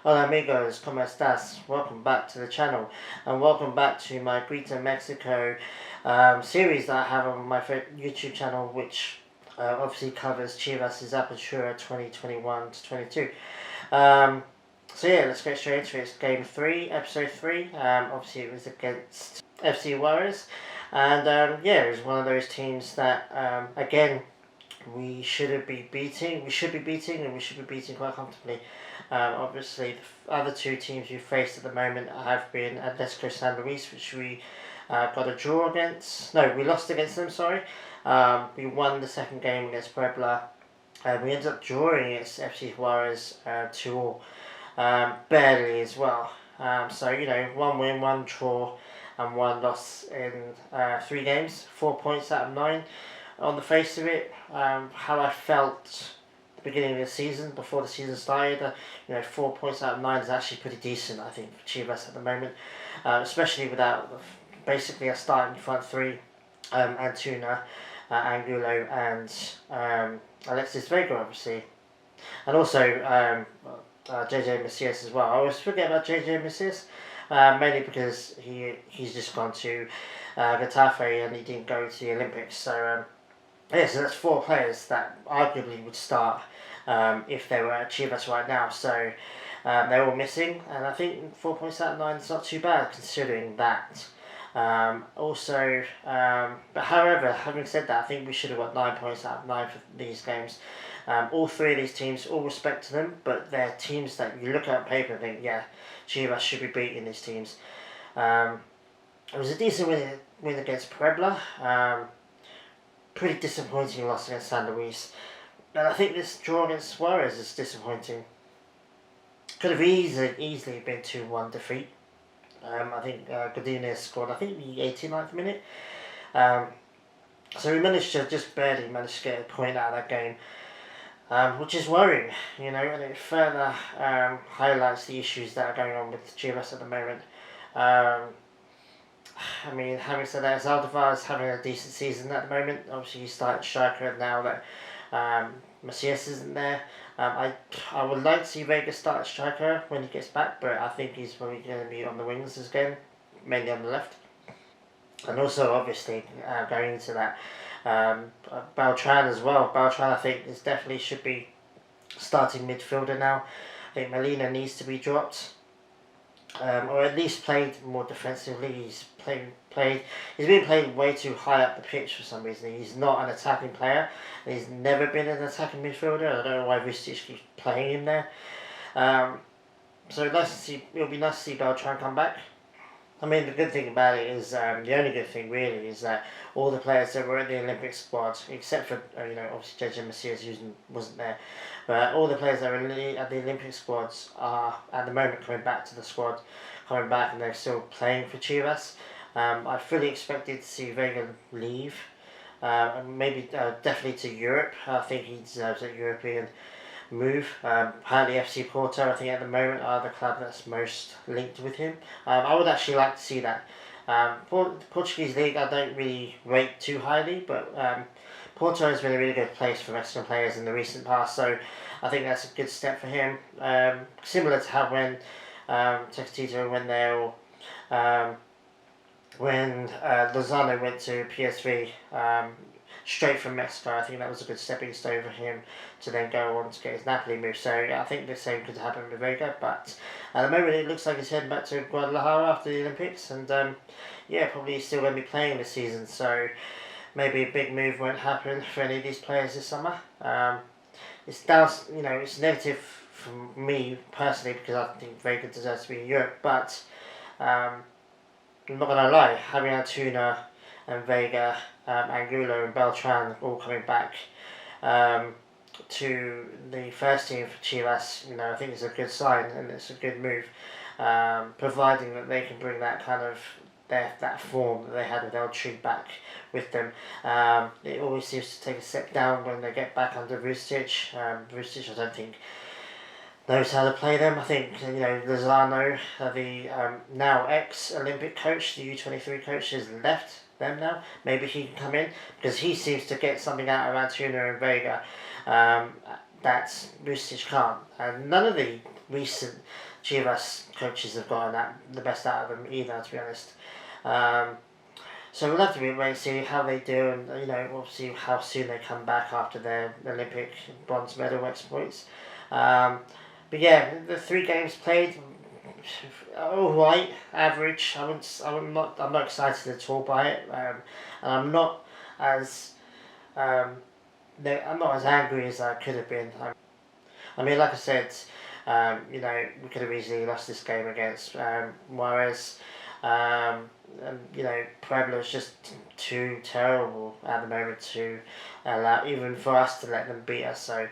Hola amigos, ¿cómo estás? Welcome back to the channel and welcome back to my GRITA Mexico series that I have on my YouTube channel, which obviously covers Chivas' Apertura 2021 to 22. So yeah, let's get straight into it. It's game 3, episode 3. Obviously it was against FC Juarez, and yeah, it was one of those teams that again we should be beating, and we should be beating quite comfortably. Obviously, the other two teams we faced at the moment have been Atletico San Luis, which we got a draw against. No, we lost against them, sorry. We won the second game against Puebla. We ended up drawing against FC Juarez 2-2, barely as well. So, you know, 1 win, 1 draw, and 1 loss in 3 games, 4 points out of 9. On the face of it, how I felt beginning of the season, before the season started, 4 points out of 9 is actually pretty decent, I think, for Chivas at the moment, especially without basically a starting front three, Antuna, Angulo and Alexis Vega, obviously, and also JJ Macias as well. I always forget about JJ Macias, mainly because he's just gone to Getafe and he didn't go to the Olympics, so yeah, so that's 4 players that arguably would start if they were at Chivas right now. So they're all missing, and I think 4 points out of 9 is not too bad considering that. Also, but however, having said that, I think we should have got 9 points out of 9 for these games. All 3 of these teams, all respect to them, but they're teams that you look at on paper and think, yeah, Chivas should be beating these teams. It was a decent win against Puebla. Pretty disappointing loss against San Luis. And I think this draw against Juarez is disappointing. Could have easily been 2-1 defeat. I think Godinez scored, I think, the 89th minute. So we managed to barely get a point out of that game, which is worrying, and it further highlights the issues that are going on with Chivas at the moment. I mean, having said that, Zaldivar is having a decent season at the moment. Obviously, he's starting striker now that Macias isn't there. I would like to see Vega start at striker when he gets back, but I think he's probably going to be on the wings again, mainly on the left. And also, obviously, going into that, Beltran as well. Beltran, I think, should be starting midfielder now. I think Molina needs to be dropped. Or at least played more defensively. He's been played way too high up the pitch for some reason. He's not an attacking player. He's never been an attacking midfielder. I don't know why Vucic keeps playing him there. So it'll be nice to see Beltran come back. I mean, the good thing about it is, the only good thing really is that all the players that were in the Olympic squad, except for, obviously JJ Macias wasn't there, but all the players that are at the Olympic squads are at the moment coming back to the squad, and they're still playing for Chivas. I fully expected to see Vega leave, maybe definitely to Europe. I think he deserves a European move. Apparently FC Porto, I think at the moment, are the club that's most linked with him. I would actually like to see that. The Portuguese league I don't really rate too highly, but Porto has been a really good place for Mexican players in the recent past, so I think that's a good step for him. Similar to how when Tecatito went there, or when Lozano went to PSV, straight from Mexico. I think that was a good stepping stone for him to then go on to get his Napoli move. So I think the same could happen with Vega, but at the moment it looks like he's heading back to Guadalajara after the Olympics, and yeah, probably still going to be playing this season. So maybe a big move won't happen for any of these players this summer. It's down, it's negative for me personally because I think Vega deserves to be in Europe, but I'm not going to lie, having Antuna and Vega, Angulo and Beltran all coming back to the first team for Chivas, I think it's a good sign and it's a good move, providing that they can bring that kind of that form that they had with El Tri back with them. It always seems to take a step down when they get back under Vucic. Vucic, I don't think knows how to play them. I think Lozano, the now ex-Olympic coach, the U23 coach, has left them now. Maybe he can come in because he seems to get something out of Antuna and Vega that Vucic can't. And none of the recent Chivas coaches have gotten the best out of them either, to be honest. So we'll have to wait and see how they do, and obviously how soon they come back after their Olympic bronze medal exploits. But yeah, the 3 games played, all right, average. I'm not excited at all by it, and I'm not as I'm not as angry as I could have been. I mean, like I said, we could have easily lost this game against Juarez. And Puebla's just too terrible at the moment to allow, even for us to let them beat us. So,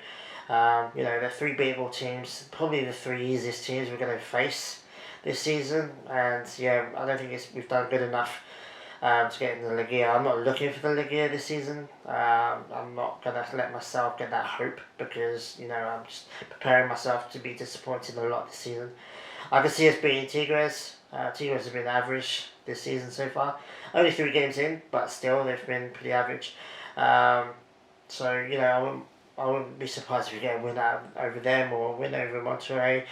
they're 3 beatable teams, probably the 3 easiest teams we're going to face this season. And yeah, I don't think we've done good enough to get in the Liga. I'm not looking for the Liga this season. I'm not going to let myself get that hope, because I'm just preparing myself to be disappointed a lot this season. I can see us beating Tigres. Tigres have been average this season so far. Only 3 games in, but still they've been pretty average. So I wouldn't be surprised if we get a win out over them or a win over Monterrey.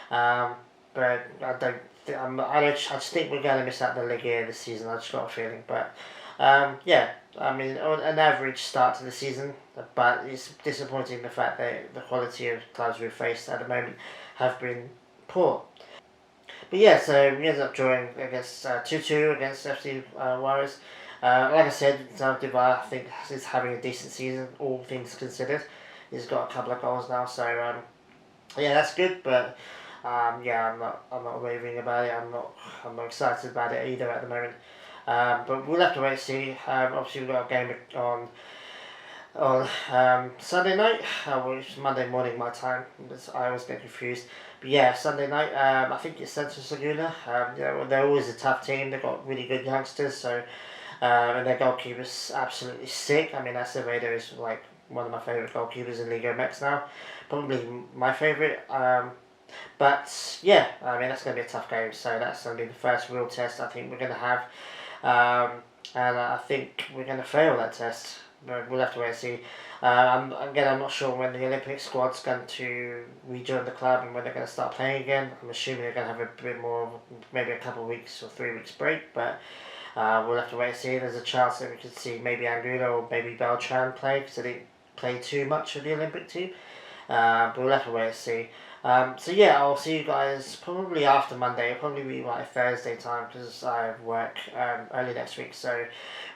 But I just think we're going to miss out the Liga this season. I just got a feeling. But yeah, I mean, an average start to the season, but it's disappointing the fact that the quality of clubs we've faced at the moment have been poor. But yeah, so we ended up drawing against 2-2 against FC Juarez. Like I said, Zaldivar, I think, is having a decent season, all things considered. He's got a couple of goals now, so yeah, that's good. But yeah, I'm not raving about it. I'm not excited about it either at the moment. But we'll have to wait and see. Obviously, we've got a game on Sunday night, which is Monday morning my time. I always get confused. But yeah, Sunday night, I think it's Santos Laguna. They're always a tough team. They've got really good youngsters, so and their goalkeeper's absolutely sick. I mean, Acevedo is like one of my favourite goalkeepers in Liga MX now, probably my favourite. But yeah, I mean, that's going to be a tough game. So that's going to be the first real test I think we're going to have, and I think we're going to fail that test. But we'll have to wait and see. I'm not sure when the Olympic squad's going to rejoin the club and when they're going to start playing again. I'm assuming they're going to have a bit more, maybe a couple of weeks or 3 weeks break, but we'll have to wait and see. There's a chance that we could see maybe Angulo or maybe Beltran play, because they didn't play too much of the Olympic team. But we'll have to wait and see. So yeah, I'll see you guys probably after Monday. It'll probably be like Thursday time, because I have work early next week. So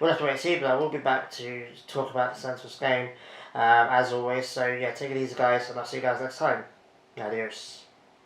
we'll have to wait and see, but I will be back to talk about the Santos game as always. So yeah, take it easy guys, and I'll see you guys next time. Adios.